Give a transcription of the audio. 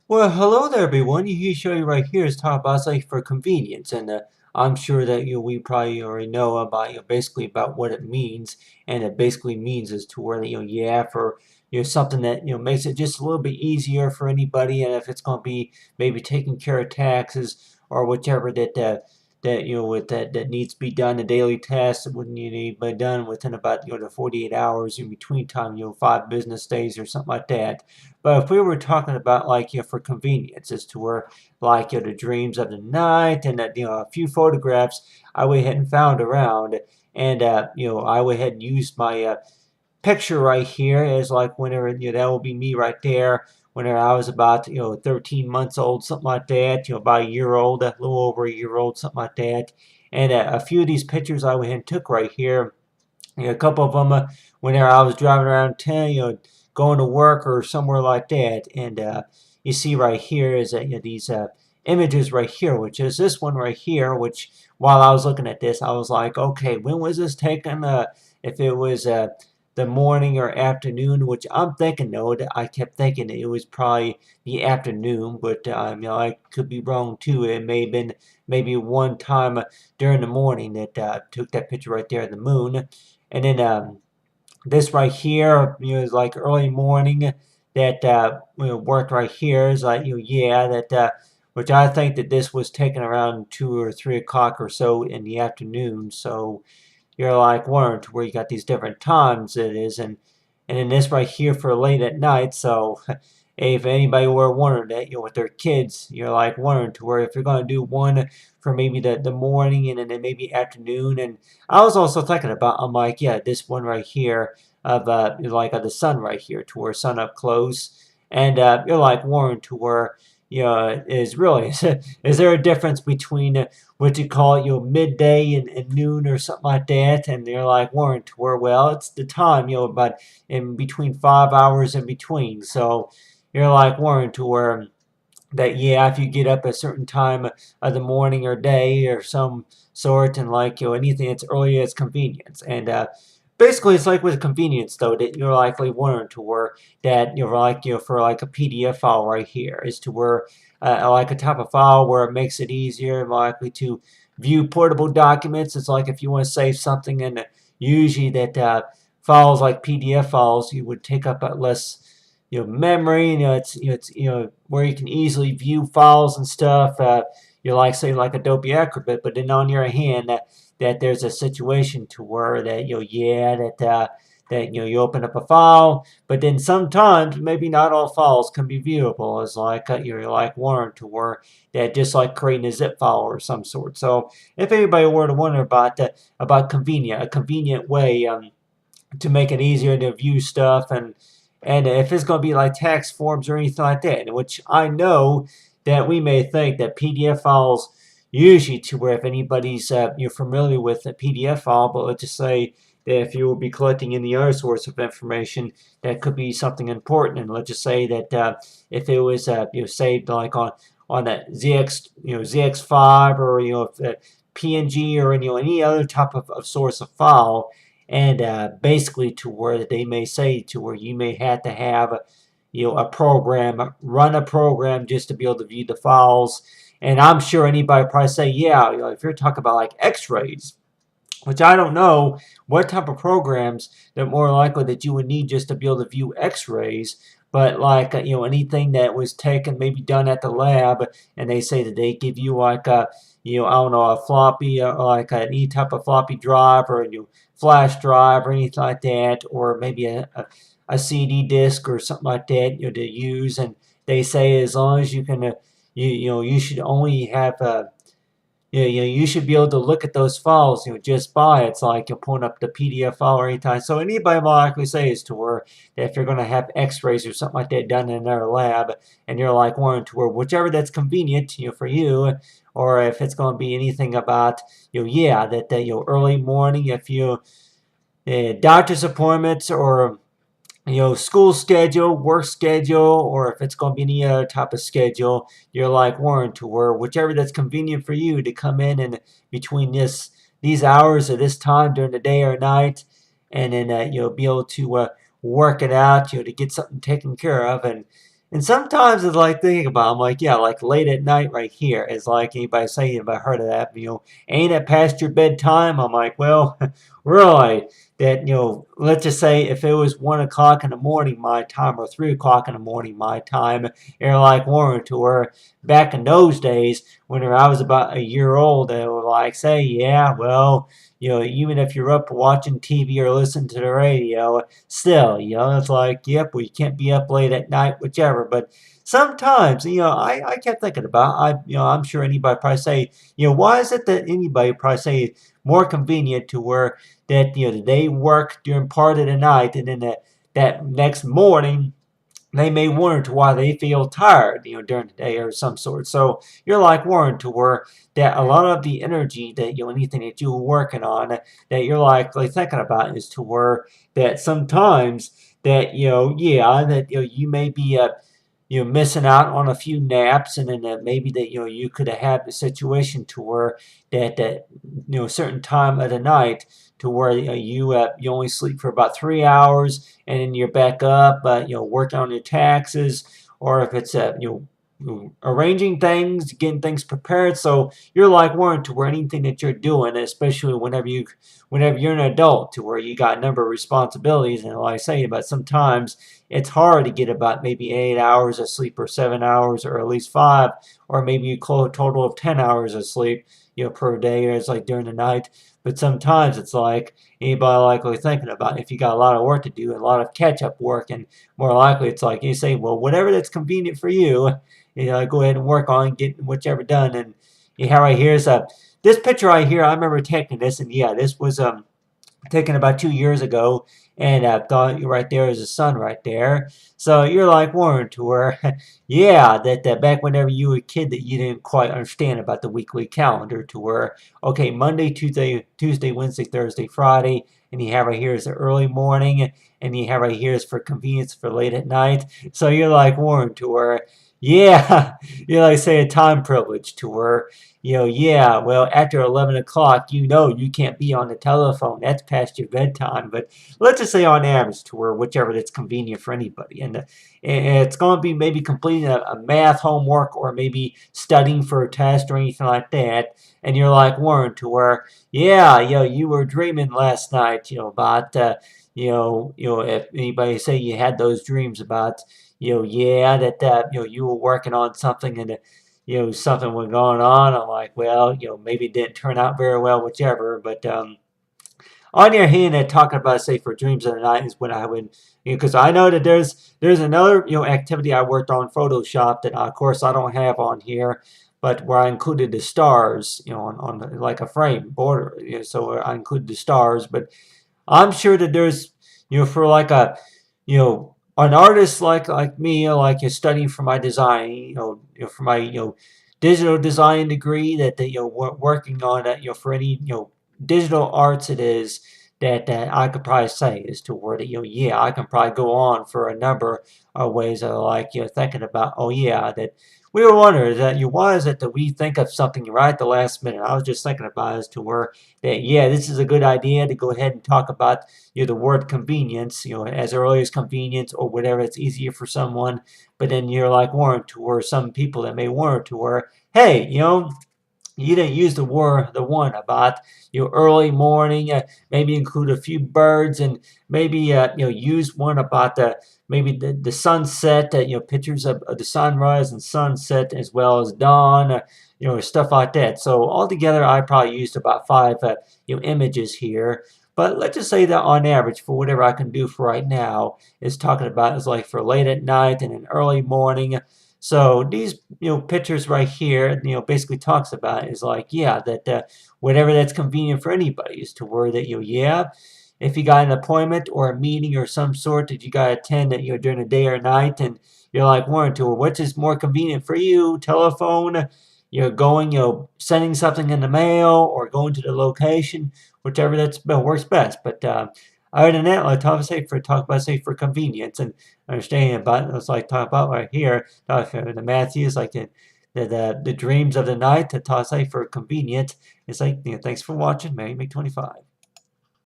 Well, hello there, everyone. You show you right here is talk about like for convenience, and I'm sure that we probably already know about basically about what it means, and it basically means is to where yeah for something that makes it just a little bit easier for anybody, and if it's going to be maybe taking care of taxes or whichever that with that needs to be done, a daily task that wouldn't need to be done within about the 48 hours in between time, 5 business days or something like that. But if we were talking about like for convenience, as to where like the dreams of the night and that a few photographs I went ahead and found around, and I went ahead and used my picture right here as like whenever that will be me right there whenever I was about 13 months old, something like that, about a year old, a little over a year old, something like that. And a few of these pictures I went ahead and took right here, a couple of them whenever I was driving around town, going to work or somewhere like that. And you see right here is that these images right here, which is this one right here. Which while I was looking at this, I was like, okay, when was this taken? If it was the morning or afternoon, which I'm thinking though, that I kept thinking it was probably the afternoon, but I could be wrong too. It may have been maybe one time during the morning that took that picture right there of the moon. And then this right here, is like early morning that worked right here is like yeah that which I think that this was taken around 2 or 3 o'clock or so in the afternoon. So you're like wondering to where you got these different times it is, and then this right here for late at night. So if anybody were wondering that, with their kids, you're like wondering to where if you're going to do one for maybe the morning and then maybe afternoon. And I was also thinking about, I'm like, yeah, this one right here of like of the sun right here to where sun up close, and you're like wondering to where is really is there a difference between what you call it, midday and noon or something like that? And they're like wondering to where, well, it's the time, but in between 5 hours in between. So you're like wondering to where that, yeah, if you get up a certain time of the morning or day or some sort, and like anything that's early as convenience. And basically it's like with convenience though, that you're likely wondering to where that you're like for like a PDF file right here is to where like a type of file where it makes it easier likely to view portable documents. It's like if you want to save something, and usually that files like PDF files you would take up less memory. It's where you can easily view files and stuff. Like say like Adobe Acrobat, but then on your hand that there's a situation to where that yeah that you open up a file, but then sometimes maybe not all files can be viewable as like you're like warned to where that just like creating a zip file or some sort. So if anybody were to wonder about about a convenient way to make it easier to view stuff, and if it's going to be like tax forms or anything like that, which I know that we may think that PDF files usually to where if anybody's you're familiar with a PDF file, but let's just say that if you will be collecting any other source of information that could be something important, and let's just say that if it was saved like on that ZX5 or PNG or any other type of source of file, and basically to where they may say to where you may have to have a program, run a program just to be able to view the files. And I'm sure anybody probably say, yeah, if you're talking about like Xrays, which I don't know what type of programs that more likely that you would need just to be able to view X-rays, but like anything that was taken, maybe done at the lab, and they say that they give you like a I don't know, a floppy, like any type of floppy drive or a flash drive or anything like that, or maybe a CD disc or something like that to use. And they say as long as you can you should only have you should be able to look at those files, just by it's like you're pulling up the PDF file or anytime. So anybody will likely say is to where that if you're going to have X-rays or something like that done in another lab, and you're like wanting to where whichever that's convenient, for you, or if it's going to be anything about yeah that early morning, if you doctor's appointments or school schedule, work schedule, or if it's going to be any other type of schedule, you're like warned to where whichever that's convenient for you to come in and between these hours or this time during the day or night, and then be able to work it out, to get something taken care of. And sometimes it's like thinking about, I'm like, yeah, like late at night right here. It's like anybody saying, if I heard of that, ain't it past your bedtime? I'm like, well, really, that, let's just say if it was 1 o'clock in the morning my time or 3 o'clock in the morning my time, you're like Warren to where back in those days, when I was about a year old, they would like say, yeah, well, even if you're up watching TV or listening to the radio, still, it's like, yep, well, you can't be up late at night, whichever. But sometimes, I kept thinking about, I'm sure anybody probably say, why is it that anybody probably say it's more convenient to where that, they work during part of the night and then that next morning they may wonder to why they feel tired, during the day or some sort. So you're like Warren to where that a lot of the energy that anything that you're working on that you're like thinking about is to where that sometimes that yeah that you may be missing out on a few naps, and then maybe that you could have had the situation to where that certain time of the night to where you only sleep for about 3 hours, and then you're back up, working on your taxes, or if it's arranging things, getting things prepared. So you're like Warren to where anything that you're doing, especially whenever you're an adult, to where you got a number of responsibilities, and like I say, but sometimes it's hard to get about maybe 8 hours of sleep or 7 hours or at least five, or maybe a total of 10 hours of sleep, per day, or it's like during the night. But sometimes it's like anybody likely thinking about if you got a lot of work to do, a lot of catch-up work, and more likely it's like you say, well, whatever that's convenient for you, go ahead and work on getting whichever done. And you have right here is this picture right here. I remember taking this, and yeah, this was taken about 2 years ago, and I thought right there is the sun right there. So you're like Warren to where, yeah, that back whenever you were a kid that you didn't quite understand about the weekly calendar to where, okay, Monday, Tuesday, Wednesday, Thursday, Friday, and you have right here is the early morning, and you have right here is for convenience for late at night. So you're like Warren to where, yeah, you like say a time privilege to where yeah, well, after 11 o'clock, you can't be on the telephone. That's past your bedtime. But let's just say on average to where whichever that's convenient for anybody. And it's going to be maybe completing a math homework or maybe studying for a test or anything like that. And you're like Warren to where, yeah, you were dreaming last night, about, if anybody say you had those dreams about, yeah, that, you were working on something and something was going on. I'm like, well, maybe it didn't turn out very well, whichever. But on the other hand, talking about, say, for dreams of the night is when I would, because I know that there's another, activity I worked on Photoshop that, of course, I don't have on here, but where I included the stars, on like a frame border. So I included the stars, but I'm sure that there's, for like a, an artist like me, like you're studying for my design, for my, digital design degree that working on that, for any, digital arts it is that I could probably say is to where that, yeah, I can probably go on for a number of ways of like, thinking about, oh yeah, that we were wondering that why is it that we think of something right at the last minute? I was just thinking about it as to where that, yeah, this is a good idea to go ahead and talk about the word convenience, as early as convenience or whatever it's easier for someone. But then you're like Warren to where some people that may warrant to where, hey, you didn't use the one about early morning, maybe include a few birds, and maybe use one about maybe the sunset, pictures of the sunrise and sunset as well as dawn, stuff like that. So altogether I probably used about five images here. But let's just say that on average, for whatever I can do for right now, is talking about is like for late at night and an early morning. So these, pictures right here, basically talks about is like, yeah, that whatever that's convenient for anybody is to where that, yeah, if you got an appointment or a meeting or some sort that you got to attend that, during the day or night, and you're like, one to, which is more convenient for you, telephone, going, sending something in the mail or going to the location, whichever works best. But other than that, like talk about say for convenience and understanding about it's like talk about right here, the Matthews like the dreams of the night to talk say for convenience. It's like thanks for watching, Mary Make 25.